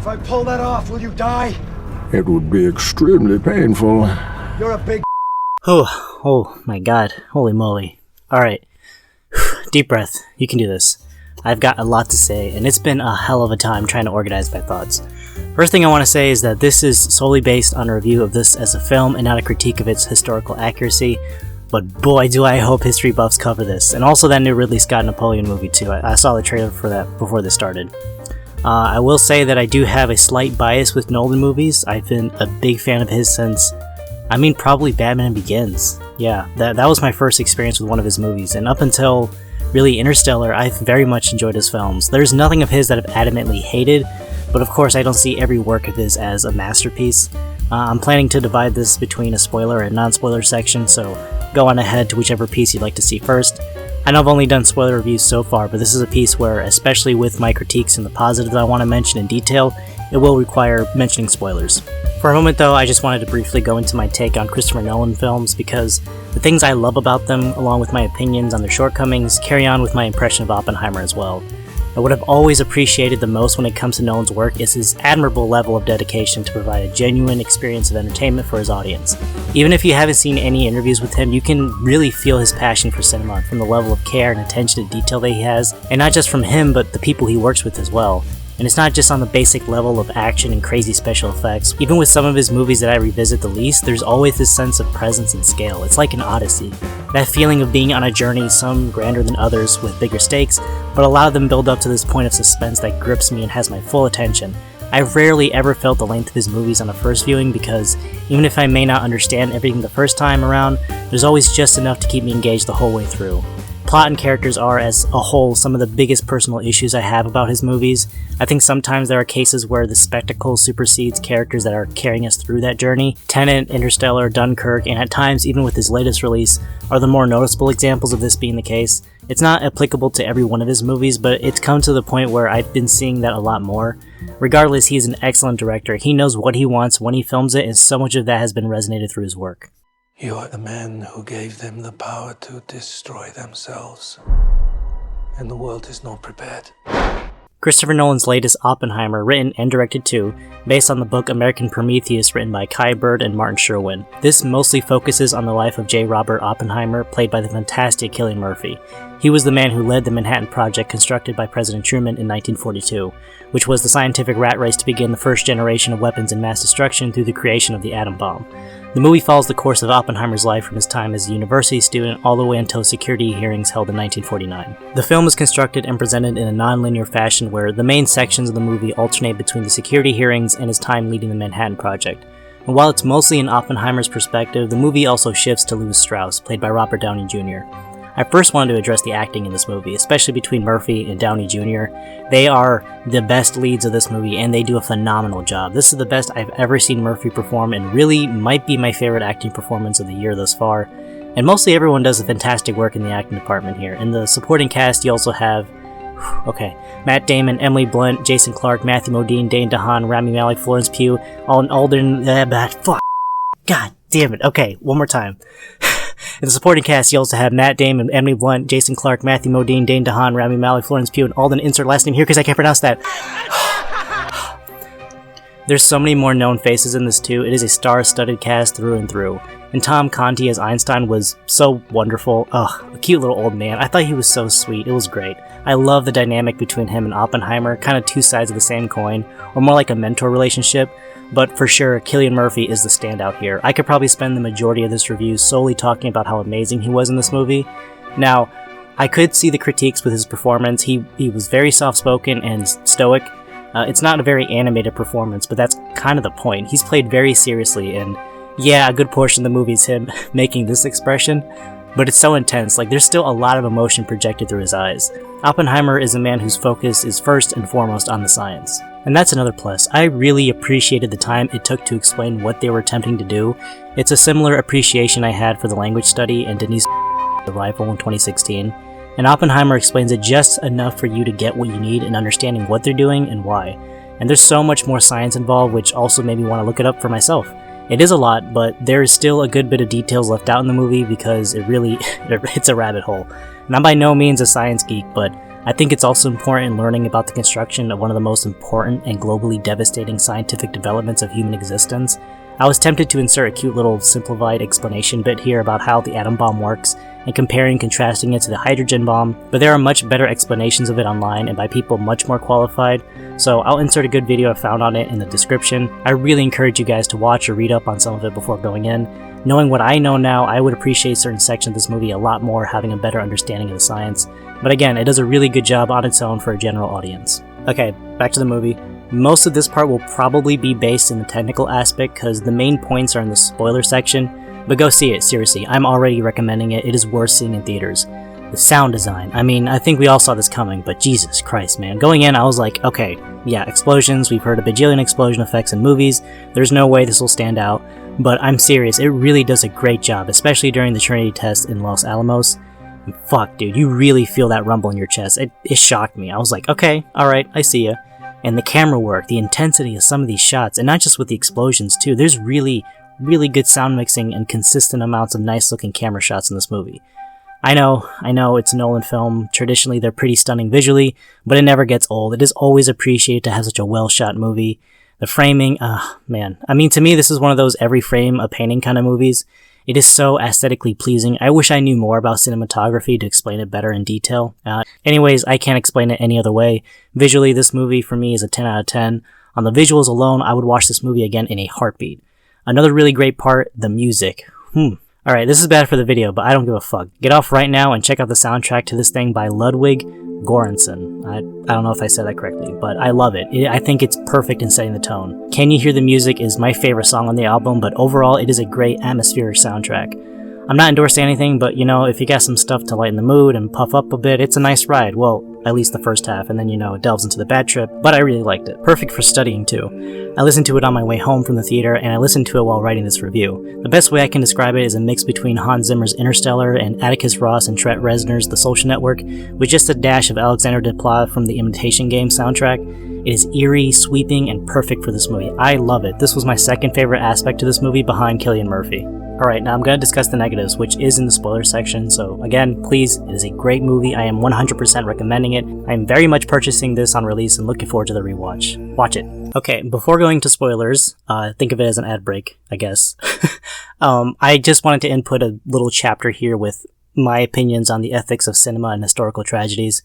If I pull that off, will you die? It would be extremely painful. You're a big Oh my god. Holy moly. Alright. Deep breath. You can do this. I've got a lot to say, and it's been a hell of a time trying to organize my thoughts. First thing I want to say is that this is solely based on a review of this as a film and not a critique of its historical accuracy, but boy do I hope history buffs cover this, and also that new Ridley Scott Napoleon movie too. I saw the trailer for that before this started. I will say that I do have a slight bias with Nolan movies. I've been a big fan of his since, probably Batman Begins. Yeah, that was my first experience with one of his movies, and up until really Interstellar, I've very much enjoyed his films. There's nothing of his that I've adamantly hated, but of course I don't see every work of his as a masterpiece. I'm planning to divide this between a spoiler and non-spoiler section, so go on ahead to whichever piece you'd like to see first. I know I've only done spoiler reviews so far, but this is a piece where, especially with my critiques and the positives I want to mention in detail, it will require mentioning spoilers. For a moment though, I just wanted to briefly go into my take on Christopher Nolan films, because the things I love about them, along with my opinions on their shortcomings, carry on with my impression of Oppenheimer as well. And what I've always appreciated the most when it comes to Nolan's work is his admirable level of dedication to provide a genuine experience of entertainment for his audience. Even if you haven't seen any interviews with him, you can really feel his passion for cinema from the level of care and attention to detail that he has, and not just from him, but the people he works with as well. And it's not just on the basic level of action and crazy special effects. Even with some of his movies that I revisit the least, there's always this sense of presence and scale. It's like an odyssey. That feeling of being on a journey, some grander than others with bigger stakes, but a lot of them build up to this point of suspense that grips me and has my full attention. I've rarely ever felt the length of his movies on a first viewing because even if I may not understand everything the first time around, there's always just enough to keep me engaged the whole way through. Plot and characters are, as a whole, some of the biggest personal issues I have about his movies. I think sometimes there are cases where the spectacle supersedes characters that are carrying us through that journey. Tenet, Interstellar, Dunkirk, and at times even with his latest release, are the more noticeable examples of this being the case. It's not applicable to every one of his movies, but it's come to the point where I've been seeing that a lot more. Regardless, he's an excellent director. He knows what he wants when he films it, and so much of that has been resonated through his work. You are the man who gave them the power to destroy themselves. And the world is not prepared. Christopher Nolan's latest Oppenheimer, written and directed too, based on the book American Prometheus written by Kai Bird and Martin Sherwin. This mostly focuses on the life of J. Robert Oppenheimer, played by the fantastic Cillian Murphy. He was the man who led the Manhattan Project constructed by President Truman in 1942, which was the scientific rat race to begin the first generation of weapons of mass destruction through the creation of the atom bomb. The movie follows the course of Oppenheimer's life from his time as a university student all the way until security hearings held in 1949. The film is constructed and presented in a non-linear fashion where the main sections of the movie alternate between the security hearings and his time leading the Manhattan Project. And while it's mostly in Oppenheimer's perspective, the movie also shifts to Louis Strauss, played by Robert Downey Jr. I first wanted to address the acting in this movie, especially between Murphy and Downey Jr. They are the best leads of this movie, and they do a phenomenal job. This is the best I've ever seen Murphy perform, and really might be my favorite acting performance of the year thus far. And mostly everyone does a fantastic work in the acting department here. In the supporting cast, you also have Matt Damon, Emily Blunt, Jason Clarke, Matthew Modine, Dane DeHaan, Rami Malek, Florence Pugh, Alden, God damn it. Okay, one more time. In the supporting cast, you also have Matt Damon, Emily Blunt, Jason Clarke, Matthew Modine, Dane DeHaan, Rami Malek, Florence Pugh, and Alden. Insert last name here because I can't pronounce that. There's so many more known faces in this too. It is a star-studded cast through and through. And Tom Conti as Einstein was so wonderful. Ugh, a cute little old man. I thought he was so sweet. It was great. I love the dynamic between him and Oppenheimer, kind of two sides of the same coin, or more like a mentor relationship. But for sure, Cillian Murphy is the standout here. I could probably spend the majority of this review solely talking about how amazing he was in this movie. Now, I could see the critiques with his performance. He was very soft-spoken and stoic. It's not a very animated performance, but that's kind of the point. He's played very seriously, and yeah, a good portion of the movie is him making this expression, but it's so intense, like there's still a lot of emotion projected through his eyes. Oppenheimer is a man whose focus is first and foremost on the science. And that's another plus. I really appreciated the time it took to explain what they were attempting to do. It's a similar appreciation I had for the language study and Denise Arrival in 2016. And Oppenheimer explains it just enough for you to get what you need in understanding what they're doing and why. And there's so much more science involved, which also made me want to look it up for myself. It is a lot, but there is still a good bit of details left out in the movie because it really, it's a rabbit hole. And I'm by no means a science geek, but I think it's also important in learning about the construction of one of the most important and globally devastating scientific developments of human existence. I was tempted to insert a cute little simplified explanation bit here about how the atom bomb works, and comparing and contrasting it to the hydrogen bomb, but there are much better explanations of it online and by people much more qualified, so I'll insert a good video I found on it in the description. I really encourage you guys to watch or read up on some of it before going in. Knowing what I know now, I would appreciate certain sections of this movie a lot more having a better understanding of the science, but again, it does a really good job on its own for a general audience. Okay, back to the movie. Most of this part will probably be based in the technical aspect because the main points are in the spoiler section, but go see it, seriously, I'm already recommending it, it is worth seeing in theaters. The sound design, I mean, I think we all saw this coming, but Jesus Christ, man. Going in, I was like, okay, yeah, explosions, we've heard a bajillion explosion effects in movies, there's no way this will stand out, but I'm serious, it really does a great job, especially during the Trinity test in Los Alamos. And fuck, dude, you really feel that rumble in your chest, it shocked me, I was like, okay, alright, I see ya. And the camera work, the intensity of some of these shots, and not just with the explosions too, there's really good sound mixing and consistent amounts of nice looking camera shots in this movie. I know, it's a Nolan film, traditionally they're pretty stunning visually, but it never gets old, it is always appreciated to have such a well shot movie. The framing, man, I mean to me this is one of those every frame a painting kind of movies. It is so aesthetically pleasing. I wish I knew more about cinematography to explain it better in detail. Anyways, I can't explain it any other way. Visually, this movie for me is a 10 out of 10. On the visuals alone, I would watch this movie again in a heartbeat. Another really great part, the music. Alright, this is bad for the video, but I don't give a fuck. Get off right now and check out the soundtrack to this thing by Ludwig Göransson. I don't know if I said that correctly, but I love it. I think it's perfect in setting the tone. Can You Hear the Music is my favorite song on the album, but overall it is a great atmospheric soundtrack. I'm not endorsing anything, but you know, if you got some stuff to lighten the mood and puff up a bit, it's a nice ride. Well, at least the first half, and then you know, it delves into the bad trip, but I really liked it. Perfect for studying too. I listened to it on my way home from the theater, and I listened to it while writing this review. The best way I can describe it is a mix between Hans Zimmer's Interstellar and Atticus Ross and Trent Reznor's The Social Network, with just a dash of Alexander Desplat from the Imitation Game soundtrack. It is eerie, sweeping, and perfect for this movie. I love it. This was my second favorite aspect to this movie behind Cillian Murphy. Alright, now I'm going to discuss the negatives, which is in the spoiler section, so again, please, it is a great movie, I am 100% recommending it. I am very much purchasing this on release and looking forward to the rewatch. Watch it. Okay, before going to spoilers, think of it as an ad break, I guess. I just wanted to input a little chapter here with my opinions on the ethics of cinema and historical tragedies,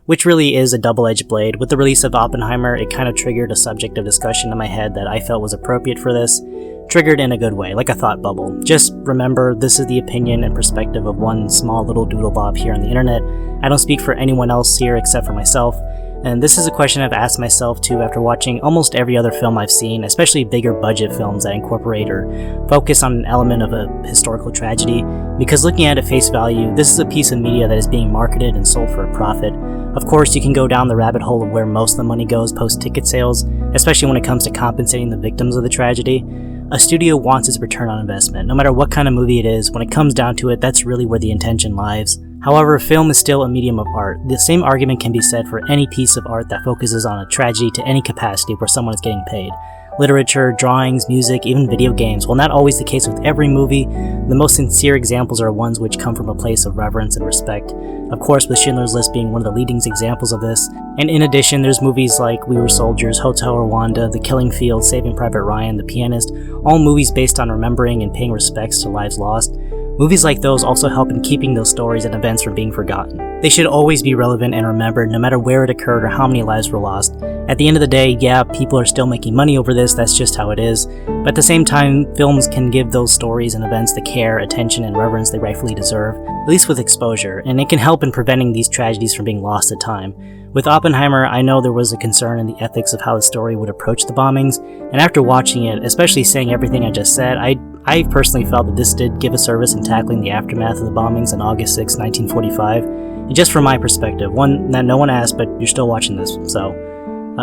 which really is a double-edged blade. With the release of Oppenheimer, it kind of triggered a subject of discussion in my head that I felt was appropriate for this. Triggered in a good way, like a thought bubble. Just remember, this is the opinion and perspective of one small little doodlebob here on the internet. I don't speak for anyone else here except for myself, and this is a question I've asked myself too after watching almost every other film I've seen, especially bigger budget films that incorporate or focus on an element of a historical tragedy, because looking at it face value, this is a piece of media that is being marketed and sold for a profit. Of course, you can go down the rabbit hole of where most of the money goes post-ticket sales, especially when it comes to compensating the victims of the tragedy. A studio wants its return on investment. No matter what kind of movie it is, when it comes down to it, that's really where the intention lies. However, film is still a medium of art. The same argument can be said for any piece of art that focuses on a tragedy to any capacity where someone is getting paid. Literature, drawings, music, even video games. While not always the case with every movie, the most sincere examples are ones which come from a place of reverence and respect. Of course, with Schindler's List being one of the leading examples of this. And in addition, there's movies like We Were Soldiers, Hotel Rwanda, The Killing Field, Saving Private Ryan, The Pianist, all movies based on remembering and paying respects to lives lost. Movies like those also help in keeping those stories and events from being forgotten. They should always be relevant and remembered no matter where it occurred or how many lives were lost. At the end of the day, yeah, people are still making money over this, that's just how it is. But at the same time, films can give those stories and events the care, attention, and reverence they rightfully deserve, at least with exposure, and it can help in preventing these tragedies from being lost to time. With Oppenheimer, I know there was a concern in the ethics of how the story would approach the bombings, and after watching it, especially saying everything I just said, I personally felt that this did give a service in tackling the aftermath of the bombings on August 6, 1945. And just from my perspective, one that no one asked, but you're still watching this, so.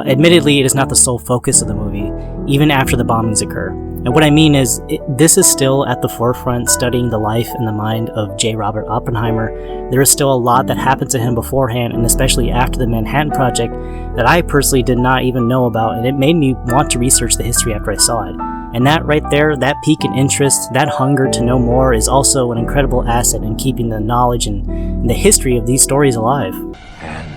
Admittedly, it is not the sole focus of the movie, even after the bombings occur. And what I mean is, this is still at the forefront studying the life and the mind of J. Robert Oppenheimer. There is still a lot that happened to him beforehand, and especially after the Manhattan Project, that I personally did not even know about, and it made me want to research the history after I saw it. And that right there, that pique in interest, that hunger to know more is also an incredible asset in keeping the knowledge and the history of these stories alive. And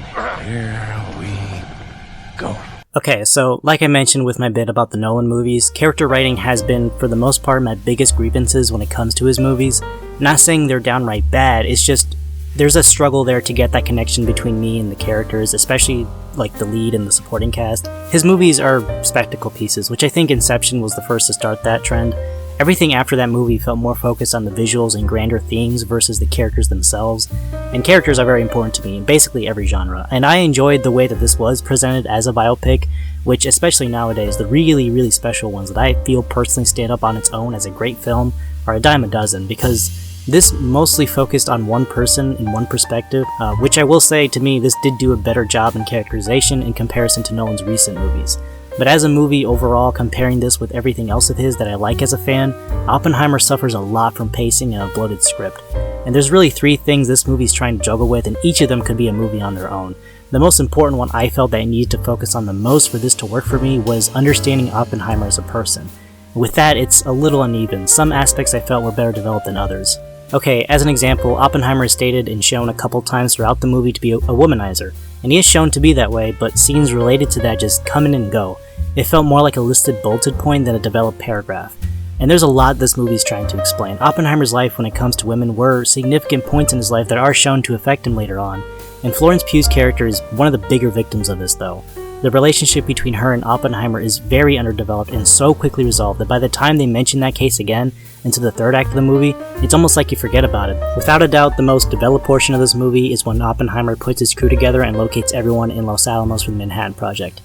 here we go. Okay, so like I mentioned with my bit about the Nolan movies, character writing has been, for the most part, my biggest grievances when it comes to his movies. Not saying they're downright bad, it's just there's a struggle there to get that connection between me and the characters, especially like the lead and the supporting cast. His movies are spectacle pieces, which I think Inception was the first to start that trend. Everything after that movie felt more focused on the visuals and grander themes versus the characters themselves, and characters are very important to me in basically every genre, and I enjoyed the way that this was presented as a biopic, which especially nowadays, the really special ones that I feel personally stand up on its own as a great film are a dime a dozen, because this mostly focused on one person in one perspective, which I will say, to me, this did do a better job in characterization in comparison to Nolan's recent movies. But as a movie overall, comparing this with everything else of his that I like as a fan, Oppenheimer suffers a lot from pacing and a bloated script. And there's really 3 things this movie's trying to juggle with, and each of them could be a movie on their own. The most important one I felt that I needed to focus on the most for this to work for me was understanding Oppenheimer as a person. With that, it's a little uneven. Some aspects I felt were better developed than others. Okay, as an example, Oppenheimer is stated and shown a couple times throughout the movie to be a womanizer, and he is shown to be that way, but scenes related to that just come in and go. It felt more like a listed bulleted point than a developed paragraph. And there's a lot this movie's trying to explain. Oppenheimer's life when it comes to women were significant points in his life that are shown to affect him later on, and Florence Pugh's character is one of the bigger victims of this though. The relationship between her and Oppenheimer is very underdeveloped and so quickly resolved that by the time they mention that case again into the third act of the movie, it's almost like you forget about it. Without a doubt, the most developed portion of this movie is when Oppenheimer puts his crew together and locates everyone in Los Alamos for the Manhattan Project.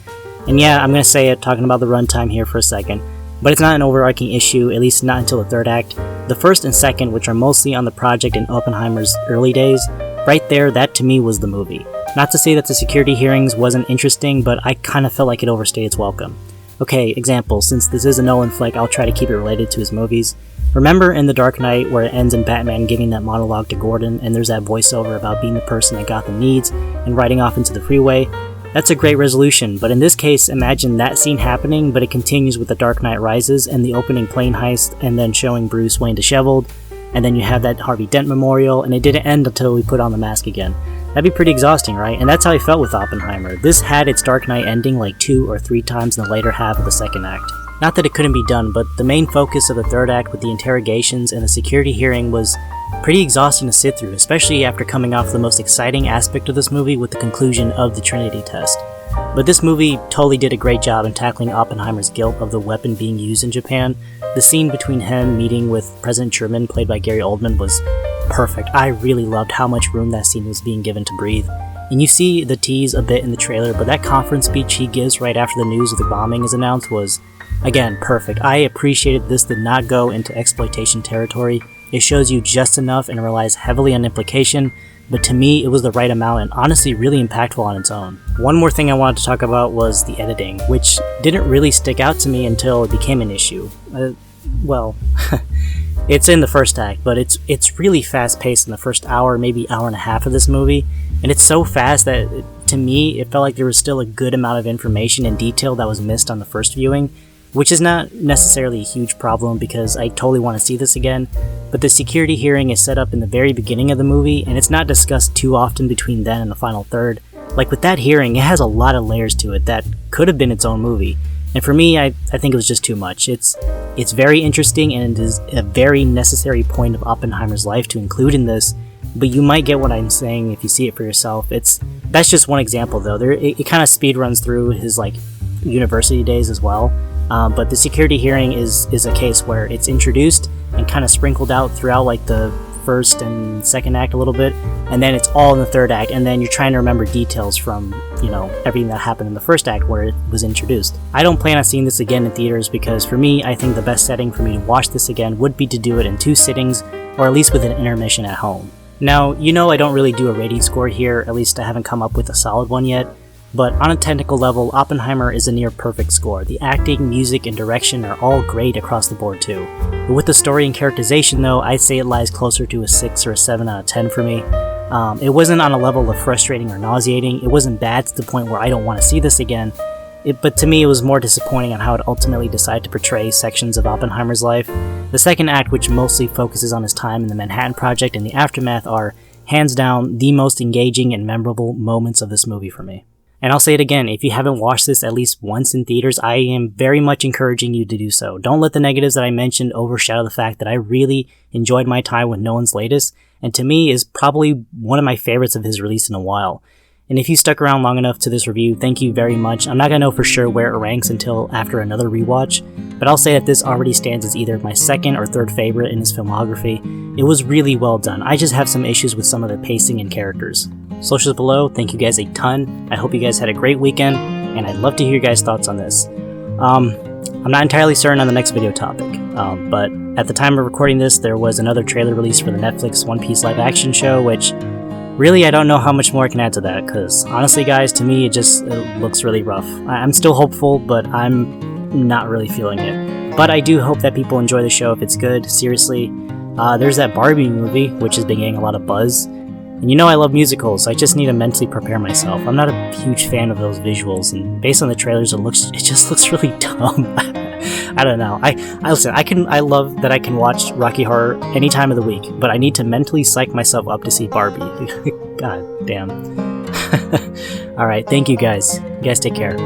And yeah, I'm gonna say it, talking about the runtime here for a second, but it's not an overarching issue, at least not until the third act. The first and second, which are mostly on the project in Oppenheimer's early days, right there, that to me was the movie. Not to say that the security hearings wasn't interesting, but I kinda felt like it overstayed its welcome. Okay, example, since this is a Nolan flick, I'll try to keep it related to his movies. Remember in The Dark Knight where it ends in Batman giving that monologue to Gordon, and there's that voiceover about being the person that Gotham needs, and riding off into the freeway? That's a great resolution, but in this case, imagine that scene happening, but it continues with The Dark Knight Rises and the opening plane heist, and then showing Bruce Wayne disheveled, and then you have that Harvey Dent memorial, and it didn't end until we put on the mask again. That'd be pretty exhausting, right? And that's how I felt with Oppenheimer. This had its Dark Knight ending like 2 or 3 times in the later half of the second act. Not that it couldn't be done, but the main focus of the third act with the interrogations and the security hearing was pretty exhausting to sit through, especially after coming off the most exciting aspect of this movie with the conclusion of the Trinity test. But this movie totally did a great job in tackling Oppenheimer's guilt of the weapon being used in Japan. The scene between him meeting with President Truman, played by Gary Oldman, was perfect. I really loved how much room that scene was being given to breathe. And you see the tease a bit in the trailer, but that conference speech he gives right after the news of the bombing is announced was, again, perfect. I appreciated this did not go into exploitation territory. It shows you just enough and relies heavily on implication, but to me it was the right amount and honestly really impactful on its own. One more thing I wanted to talk about was the editing, which didn't really stick out to me until it became an issue. It's in the first act, but it's really fast paced in the first hour, maybe hour and a half of this movie, and it's so fast that to me it felt like there was still a good amount of information and detail that was missed on the first viewing, which is not necessarily a huge problem because I totally want to see this again, but the security hearing is set up in the very beginning of the movie and it's not discussed too often between then and the final third. Like with that hearing, it has a lot of layers to it that could have been its own movie, and for me, I think it was just too much. It's very interesting and it is a very necessary point of Oppenheimer's life to include in this, but you might get what I'm saying if you see it for yourself. That's just one example though. It kind of speed runs through his university days as well. But the security hearing is a case where it's introduced and kind of sprinkled out throughout the first and second act a little bit, and then it's all in the third act, and then you're trying to remember details from, everything that happened in the first act where it was introduced. I don't plan on seeing this again in theaters because for me, I think the best setting for me to watch this again would be to do it in 2 sittings, or at least with an intermission at home. Now, I don't really do a rating score here, at least I haven't come up with a solid one yet. But on a technical level, Oppenheimer is a near perfect score. The acting, music, and direction are all great across the board too. But with the story and characterization though, I'd say it lies closer to a 6 or a 7 out of 10 for me. It wasn't on a level of frustrating or nauseating, it wasn't bad to the point where I don't want to see this again, but to me it was more disappointing on how it ultimately decided to portray sections of Oppenheimer's life. The second act, which mostly focuses on his time in the Manhattan Project and the aftermath, are hands down the most engaging and memorable moments of this movie for me. And I'll say it again, if you haven't watched this at least once in theaters, I am very much encouraging you to do so. Don't let the negatives that I mentioned overshadow the fact that I really enjoyed my time with Nolan's latest, and to me is probably one of my favorites of his release in a while. And if you stuck around long enough to this review, thank you very much. I'm not gonna know for sure where it ranks until after another rewatch, but I'll say that this already stands as either my second or third favorite in his filmography. It was really well done. I just have some issues with some of the pacing and characters. Socials below, thank you guys a ton. I hope you guys had a great weekend, and I'd love to hear your guys' thoughts on this. I'm not entirely certain on the next video topic, but at the time of recording this, there was another trailer released for the Netflix One Piece live action show, which really I don't know how much more I can add to that, because honestly guys, to me it looks really rough. I'm still hopeful, but I'm not really feeling it. But I do hope that people enjoy the show if it's good, seriously. There's that Barbie movie, which has been getting a lot of buzz. And you know I love musicals, so I just need to mentally prepare myself. I'm not a huge fan of those visuals, and based on the trailers, it just looks really dumb. I don't know. I love that I can watch Rocky Horror any time of the week, but I need to mentally psych myself up to see Barbie. God damn. Alright, thank you guys. You guys take care.